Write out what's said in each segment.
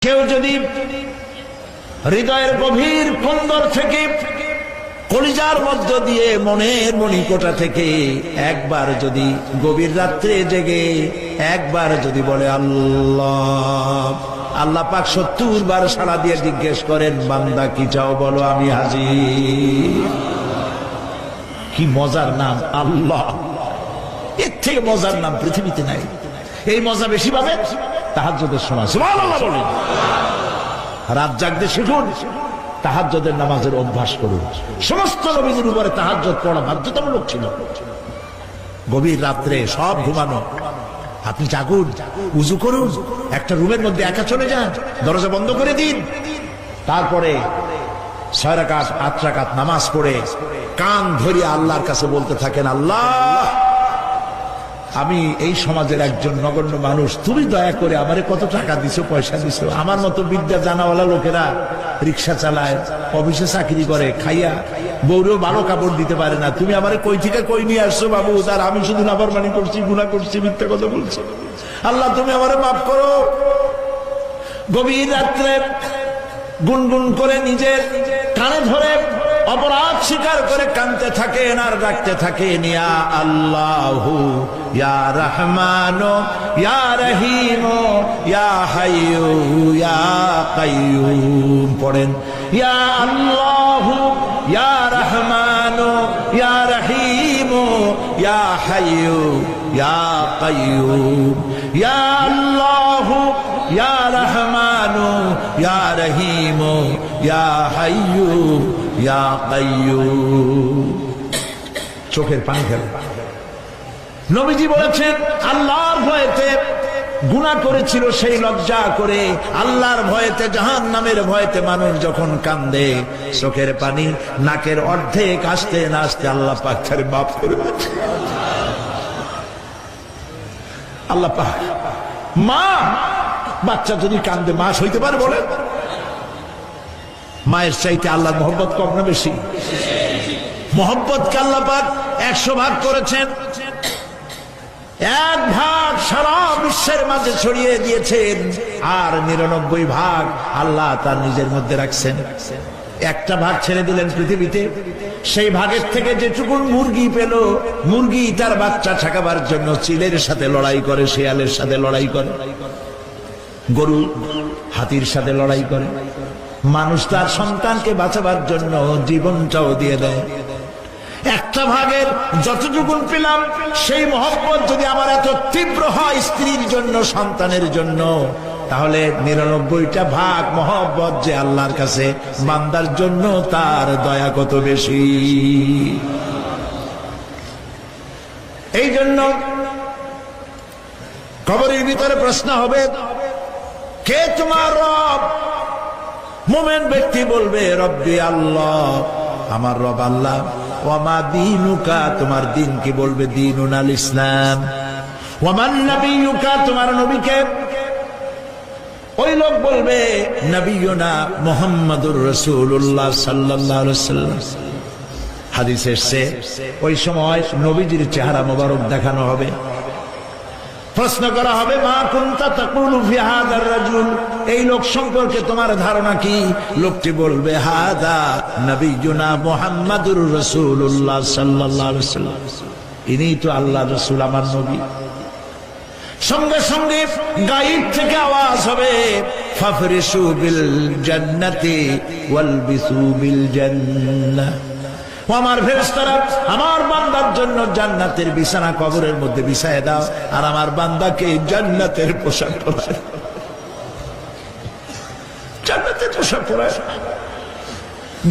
কেউ যদি হৃদয়ের গভীর কন্দর থেকে কলিজার মধ্য দিয়ে মনের মণিকোটা থেকে একবার যদি গভীর রাত্রে জেগে একবার যদি বলে আল্লাহ, আল্লাহ পাক ৭০ বার সাড়া দিয়ে জিজ্ঞেস করেন, বান্দা কি চাও বলো, আমি হাজির। কি মজার নাম আল্লাহ, এর থেকে মজার নাম পৃথিবীতে নাই। এই মজা বেশি পাবে তাহাজ্জুদের সময়। সুবহানাল্লাহ বলেন। রাত জাগতে শিখুন, তাহাজ্জুদের নামাজের অভ্যাস করুন। সমস্ত নবীদের উপরে তাহাজ্জুদ পড়া বাধ্যতামূলক ছিল। গভীর রাত্রে সব ঘুমানো, আপনি জাগুন, উযু করুন, একটা রুমের মধ্যে একা চলে যান, দরজা বন্ধ করে দিন, তারপরে ৬ রাকাত ৮ রাকাত নামাজ পড়ে কান ধরিয়া আল্লাহর কাছে বলতে থাকেন, আল্লাহ আমি এই সমাজের একজন নগণ্য মানুষ, তুমি দয়া করে আমারে কত টাকা দিছো, পয়সা দিছো, আমার মতো বিদ্যা জানাওয়ালা লোকেরা রিক্সা চালায়, অফিসে চাকরি করে, খাইয়া বউরেও ভালো কাপড় দিতে পারে না, তুমি আমারে কই থেকে কই নিয়ে আসছো বাবু, তার আমি শুধু নাফরমানি করছি, গুনাহ করছি, মিথ্যা কথা বলছি, আল্লাহ তুমি আমারে মাফ করো। গভীর রাত্রে গুনগুন করে নিজের কানে ধরে অপরাধ স্বীকার করে কাঁদতে থাকেন আর ডাকতে থাকেন, ইয়া আল্লাহু ইয়া রহমানু ইয়া রহিমু ইয়া হাইয়ু ইয়া কাইয়ুম। পড়েন, ইয়া আল্লাহু ইয়া রহমানু ইয়া রহিমু ইয়া হাইয়ু ইয়া কাইয়ুম, ইয়া আল্লাহু ইয়া রহমানু ইয়া রহিমু ইয়া হাইয়ু ইয়া কাইয়ুম। চোখের পানি ফেলে। নবীজি বলেছেন, আল্লাহর ভয়েতে গুনাহ করেছিল সেই লজ্জা করে, আল্লাহর ভয়েতে, জাহান্নামের ভয়েতে মানুষ যখন কান্দে, চোখের পানি নাকের অর্ধেক আসতে না আসতে আল্লাহ পাক তারে মাফ করে দেন। আল্লাহ পাক, মা বাচ্চা যদি কান্দে মা সইতে পারে বলে? মায়ের চাইতে আল্লাহর মহব্বত কম না বেশি? মহব্বতকে আল্লাহ পাক ১০০ ভাগ করেছেন, ১ ভাগ সারা বিশ্বের মাঝে ছড়িয়ে দিয়েছেন, আর ৯৯ ভাগ আল্লাহ তার নিজের মধ্যে রাখছেন। একটা ভাগ ছেড়ে দিলেন পৃথিবীতে, সেই ভাগের থেকে যেটুকু মুরগি পেল, মুরগি তার বাচ্চা ঠেকাবার জন্য চিলের সাথে লড়াই করে, শেয়ালের সাথে লড়াই করে, গরু হাতির সাথে লড়াই করে, মানুষ তার সন্তানকে বাঁচাবার জন্য জীবনটাও দিয়ে দেয়। একটা ভাগের যতটুকু পেলাম, সেই মহব্বত যদি আমার এত তীব্র হয় স্ত্রীর জন্য, সন্তানের জন্য, তাহলে ৯৯টা ভাগ মহব্বত যে আল্লাহর কাছে বান্দার জন্য, তার দয়া কত বেশি। এই জন্য কবরের ভিতরে প্রশ্ন হবে, কে তোমার রব? মুমিন ব্যক্তি বলবে, রব্বি আল্লাহ, আমার রব আল্লাহ। ওয়ামা দীনুকা, তোমার দিন কি? বলবে, দীনুনাল ইসলাম। ওয়ামান নবিয়ুকা, তোমার নবীকে? ওই লোক বলবে, নবিয়ুনা মুহাম্মাদুর রাসূলুল্লাহ সাল্লাল্লাহু আলাইহি ওয়াসাল্লাম। হাদিসে এসেছে, ওই সময় নবীজির চেহারা মোবারক দেখানো হবে, প্রশ্ন করা হবে, মা কুনতা তাকুলু ফি হাযার রাজুল, এই লোক সম্পর্কে তোমার ধারণা কি? লোকটি বলবে, হাদা নবিয়ুনা মুহাম্মাদুর রাসূলুল্লাহ সাল্লাল্লাহু আলাইহি ওয়াসাল্লাম, ইনি তো আল্লাহর রাসূল, আমার নবী। সঙ্গে সঙ্গে গায়েব থেকে আওয়াজ হবে, ফাফরিশু বিল জান্নাতি ওয়ালবিসু বিল জান্নাহ। আমার ফেরেশতারা আমার বান্দার জন্য জান্নাতের বিছানা কবরের মধ্যে বিছায় দাও, আর আমার বান্দাকে জান্নাতের পোশাক পরায়, জান্নাতের পোশাক পরায়,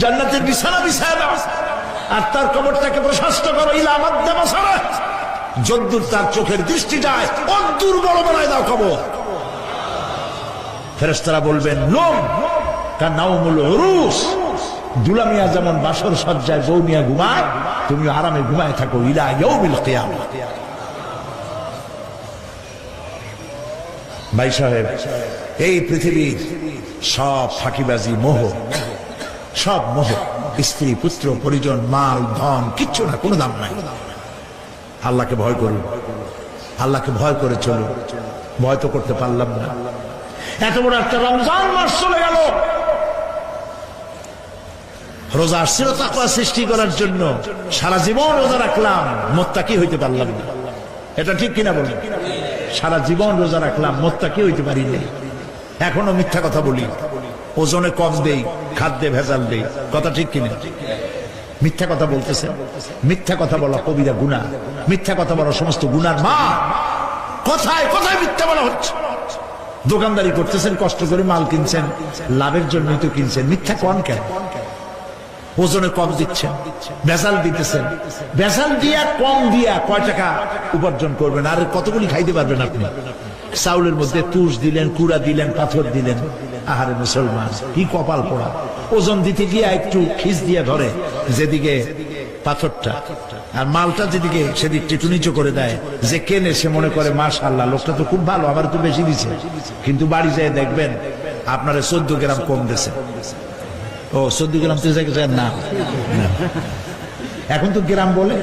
জান্নাতের বিছানা বিছায় দাও, আর তার কবরটাকে প্রশস্ত করো, ইলা মাদ্দা বাসারা, যদ্দূর তার চোখের দৃষ্টি যায় অদ্দূর বড় বানায় দাও কবর। ফেরেশতারা বলবেন, নোম কানাউমুল উরুস, দুলামিয়া যেমন বাসর সজ্জায় বউ নিয়ে ঘুমায়, তুমি আরামে ঘুমায় থাকো, ইলা ইয়াউমিল কিয়ামা। ভাই সাহেব, এই পৃথিবীর সব ফাঁকিবাজি, মোহ, সব মোহ, স্ত্রী পুত্র পরিজন মাল ধন কিচ্ছু না, কোনো দাম নাই। আল্লাহকে ভয় করুন, আল্লাহকে ভয় করে চলুন। ভয় তো করতে পারলাম না। এত বড় একটা রমজান মাস চলে গেল, রোজা আসছিল তাকওয়া সৃষ্টি করার জন্য, সারা জীবন রোজা রাখলাম, মুত্তাকি হইতে পারলাম না। এটা ঠিক কিনা বলি? সারা জীবন রোজা রাখলাম, মুত্তাকি হইতে পারি না। এখনো মিথ্যা কথা বলি, ওজনে কম দেই, খাদ্যে ভেজাল দেই। কথা ঠিক কিনা? মিথ্যা কথা বলতেছেন। মিথ্যা কথা বলা কবিরা গুনাহ, মিথ্যা কথা বলা সমস্ত গুনার মা। কথায় কথায় মিথ্যা বলা হচ্ছে। দোকানদারি করতেছেন, কষ্ট করে মাল কিনছেন, লাভের জন্যই তো কিনছেন, মিথ্যা কোন কেন? ওজনে কম দিচ্ছেন, ভেজাল দিতেছেন, ভেজাল দিয়া কম দিয়া কয় টাকা উপার্জন করবেন? আর কতগুলি খাইতে পারবেন আপনি? চাউলের মধ্যে তুষ দিলেন, কুড়া দিলেন, পাথর দিলেন। আহারে মুসলমান, কি কপাল পোড়া! ওজন দিতে গিয়া একটু খিস দিয়া ধরে যেদিকে পাথরটা, আর মালটা যেদিকে সেদিক টিটু নিচু করে দেয়। যে কেনে সে মনে করে মাশাআল্লাহ, লোকটা তো খুব ভালো, আমার তো বেশি দিছে। কিন্তু বাড়ি যেয়ে দেখবেন আপনারা 14 গ্রাম কম দিয়েছে। ও 14 গ্রাম তো না, এখন তো গ্রাম বলে।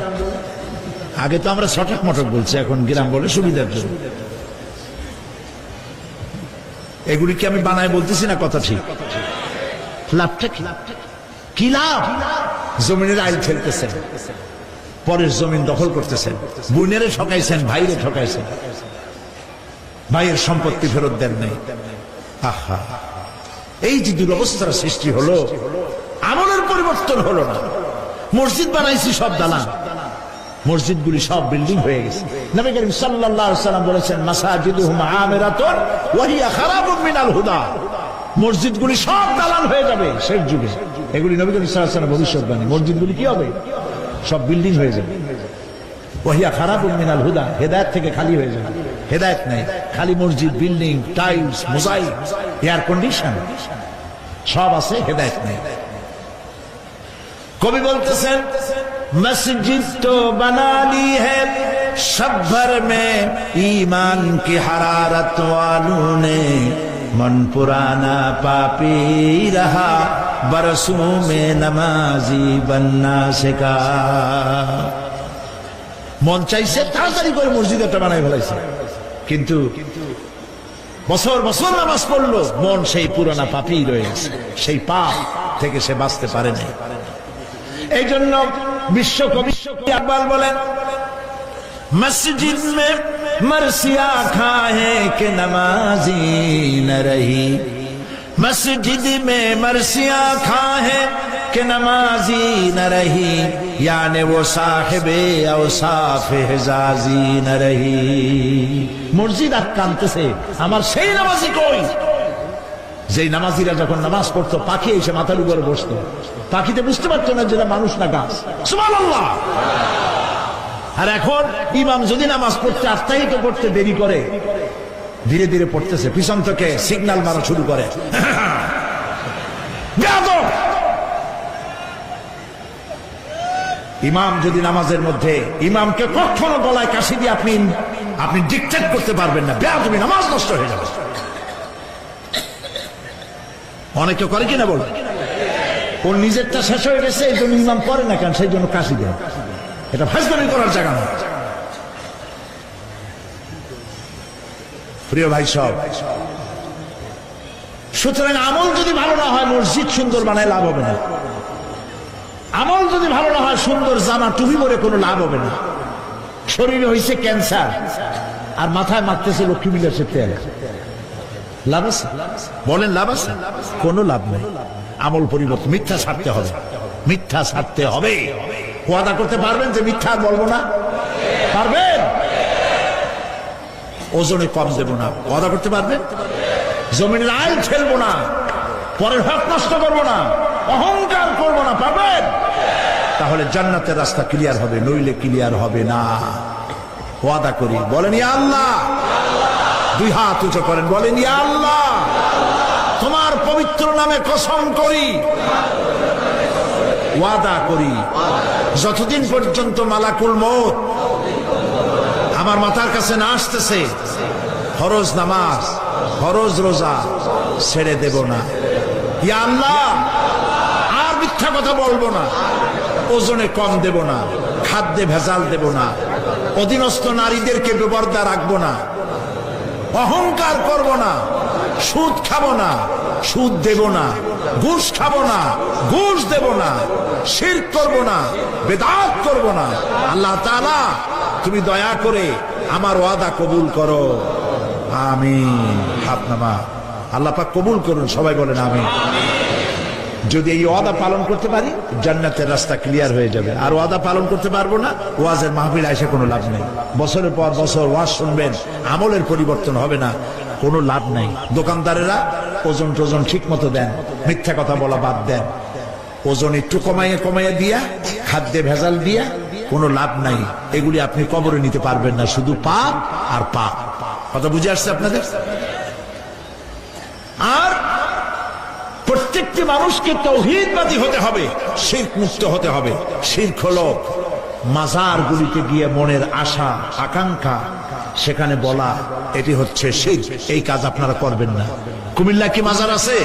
আগে তো আমরা ছটক মটক বলছি, এখন গ্রাম বলে সুবিধার জন্য। এগুলি কি আমি বানায় বলতেছি না? কথা ঠিক। লাভটা কি? কি লাভ? জমিনের আইল ফেলতেছেন, পরের জমিন দখল করতেছেন, বোনেরে ঠকাইছেন, ভাইরে ঠকাইছেন, ভাইয়ের সম্পত্তি ফেরত দেন নাই। আহা, এই যে দুরবস্থার সৃষ্টি হলো, আমলের পরিবর্তন হলো না। মসজিদ বানাইছি সব দালান, মসজিদগুলি সব বিল্ডিং হয়ে গেছে। নবী করিম সাল্লাল্লাহু আলাইহি ওয়াসাল্লাম বলেছেন, মাসাজিদুহুম আমিরাতুন ওয়া হিয়া খারাবুন মিনাল হুদা। মসজিদগুলি সব দালান হয়ে যাবে শেষ যুগে। এগুলি নবী করিম সাল্লাল্লাহু আলাইহি ওয়াসাল্লাম ভবিষ্যৎবাণী। মসজিদগুলি কি হবে? সব বিল্ডিং হয়ে যাবে। ওয়া হিয়া খারাবুন মিনাল হুদা, হেদায়েত থেকে খালি হয়ে যাবে। হেদায়েত নাই, খালি মসজিদ, building, tiles, mosaic, air condition সব আছে, হেদায়েত নাই। কবি বলতেছেন, मस्जिद तो बना ली है सब भर में ईमान की हरारत वालों ने, मन पुराना पापी रहा बरसों में नमाजी बनना सिखा। মন চাইছে তাড়াতাড়ি করে মসজিদ একটা বানাই ফেলাইছে, কিন্তু বছর বছর নামাজ পড়লো, মন সেই পুরানা পাপী রয়েছে, সেই পাপ থেকে সে বাঁচতে পারে না। এই জন্য বিশ্বকবি ইকবাল বলেন, মসজিদ মে মরসিয়া খায়ে কে নমাজি ন রহি, মসজিদ মে মরসিয়া খায়ে কে নমাজি ন রহি, यानी वो साहिबे औसाफ हिजाजी न रही। মসজিদ আটকানতেছে, আমার সেই নামাজি কই? যেই নামাজিরা যখন নামাজ পড়তো, পাখি এসে মাথার উপরে বসতো, পাখিতে বুঝতে পারতো না যেটা মানুষ না গাছ। সুবহানাল্লাহ। আর এখন ইমাম যদি নামাজ পড়তে আত্মাহিত করতে দেরি করে, ধীরে ধীরে পড়তেছে, পিছন থেকে সিগন্যাল মারা শুরু করে। ইমাম যদি নামাজের মধ্যে, ইমামকে কখনো গলায় কাশি দিয়ে আপনি ডিকটেট করতে পারবেন না, বেয়াদবি, নামাজ নষ্ট হয়ে যাবে। অনেকে করে কিনা বল, ওর নিজেরটা শেষ হয়ে গেছে, এই জন্য ইমাম করে না কেন, সেই জন্য কাশি দেয়। এটা ফাজলামি করার জায়গা না। প্রিয় ভাই সব, সুতরাং আমল যদি ভালো না হয়, মসজিদ সুন্দর বানায় লাভ হবে না। আমল যদি ভালো না হয়, সুন্দর জামা টুপি পরে কোনো লাভ হবে না। শরীরে হয়েছে ক্যান্সার আর মাথায় মারতেছে লক্ষ্মী বিলাসের তেল, লাভ আছে? বলেন লাভ আছে? কোনো লাভ নেই। আমল পরিবর্তন, মিথ্যা ছাড়তে হবে, মিথ্যা ছাড়তে হবে। ওয়াদা করতে পারবেন যে মিথ্যা আর বলবো না? পারবেন? ওজনে কম দেব না, ওয়াদা করতে পারবেন? জমিনের আইল ফেলবো না, পরের হক নষ্ট করবো না, অহংকার করবো না, পারবেন? তাহলে জান্নাতের রাস্তা ক্লিয়ার হবে, নইলে ক্লিয়ার হবে না। ওয়াদা করি, বলেন ইয়া আল্লাহ। দুই হাত উঁচু করেন, বলেন ইয়া আল্লাহ, তোমার পবিত্র নামে কসম করি, ওয়াদা করি, যতদিন পর্যন্ত মালাকুল মউত আমার মাথার কাছে না আসতেছে, ফরজ নামাজ, ফরজ রোজা ছেড়ে দেব না। ইয়া আল্লাহ, আর মিথ্যা কথা বলবো না, ওজনে কম দেব না, খাদ্যে ভেজাল দেব না, অধীনস্থ নারীদেরকে বেপরদা রাখবো না, অহংকার করব না, সুদ খাবো না, সুদ দেব না, ঘুষ খাবো না, ঘুষ দেব না, শিরক করব না, বেদাত করব না। আল্লাহ তাআলা তুমি দয়া করে আমার ওয়াদা কবুল করো। আমিন। হাত নামা। আল্লাহ পাক কবুল করুন, সবাই বলেন আমিন। যদি এই ওয়াদা পালন করতে পারি জান্নাতের রাস্তা ক্লিয়ার হয়ে যাবে। আর ওয়াদা পালন করতে পারবো না, ওয়াজের মাহফিল এসে কোনো লাভ নেই। বছরের পর বছর ওয়াজ শুনবেন, আমলের পরিবর্তন হবে না, কোনো লাভ নাই। দোকানদারেরা ওজন টোজন ঠিক মতো দেন, মিথ্যা কথা বলা বাদ দেন। ওজন একটু কমাইয়ে দিয়া, খাদ্যে ভেজাল দিয়া কোনো লাভ নাই। এগুলি আপনি কবরে নিতে পারবেন না, শুধু পাপ আর পাপ। কথা বুঝে আসছে আপনাদের? আর প্রত্যেকটি মানুষকে তাওহীদবাদী হতে হবে, শিরক মুক্ত হতে হবে। শিরক হলো মাজার গুলিতে গিয়ে মনের আশা আকাঙ্ক্ষা সেখানে বলা, এটি হচ্ছে শিরক। এই কাজ আপনারা করবেন না। কুমিল্লা কি মাজার আছে?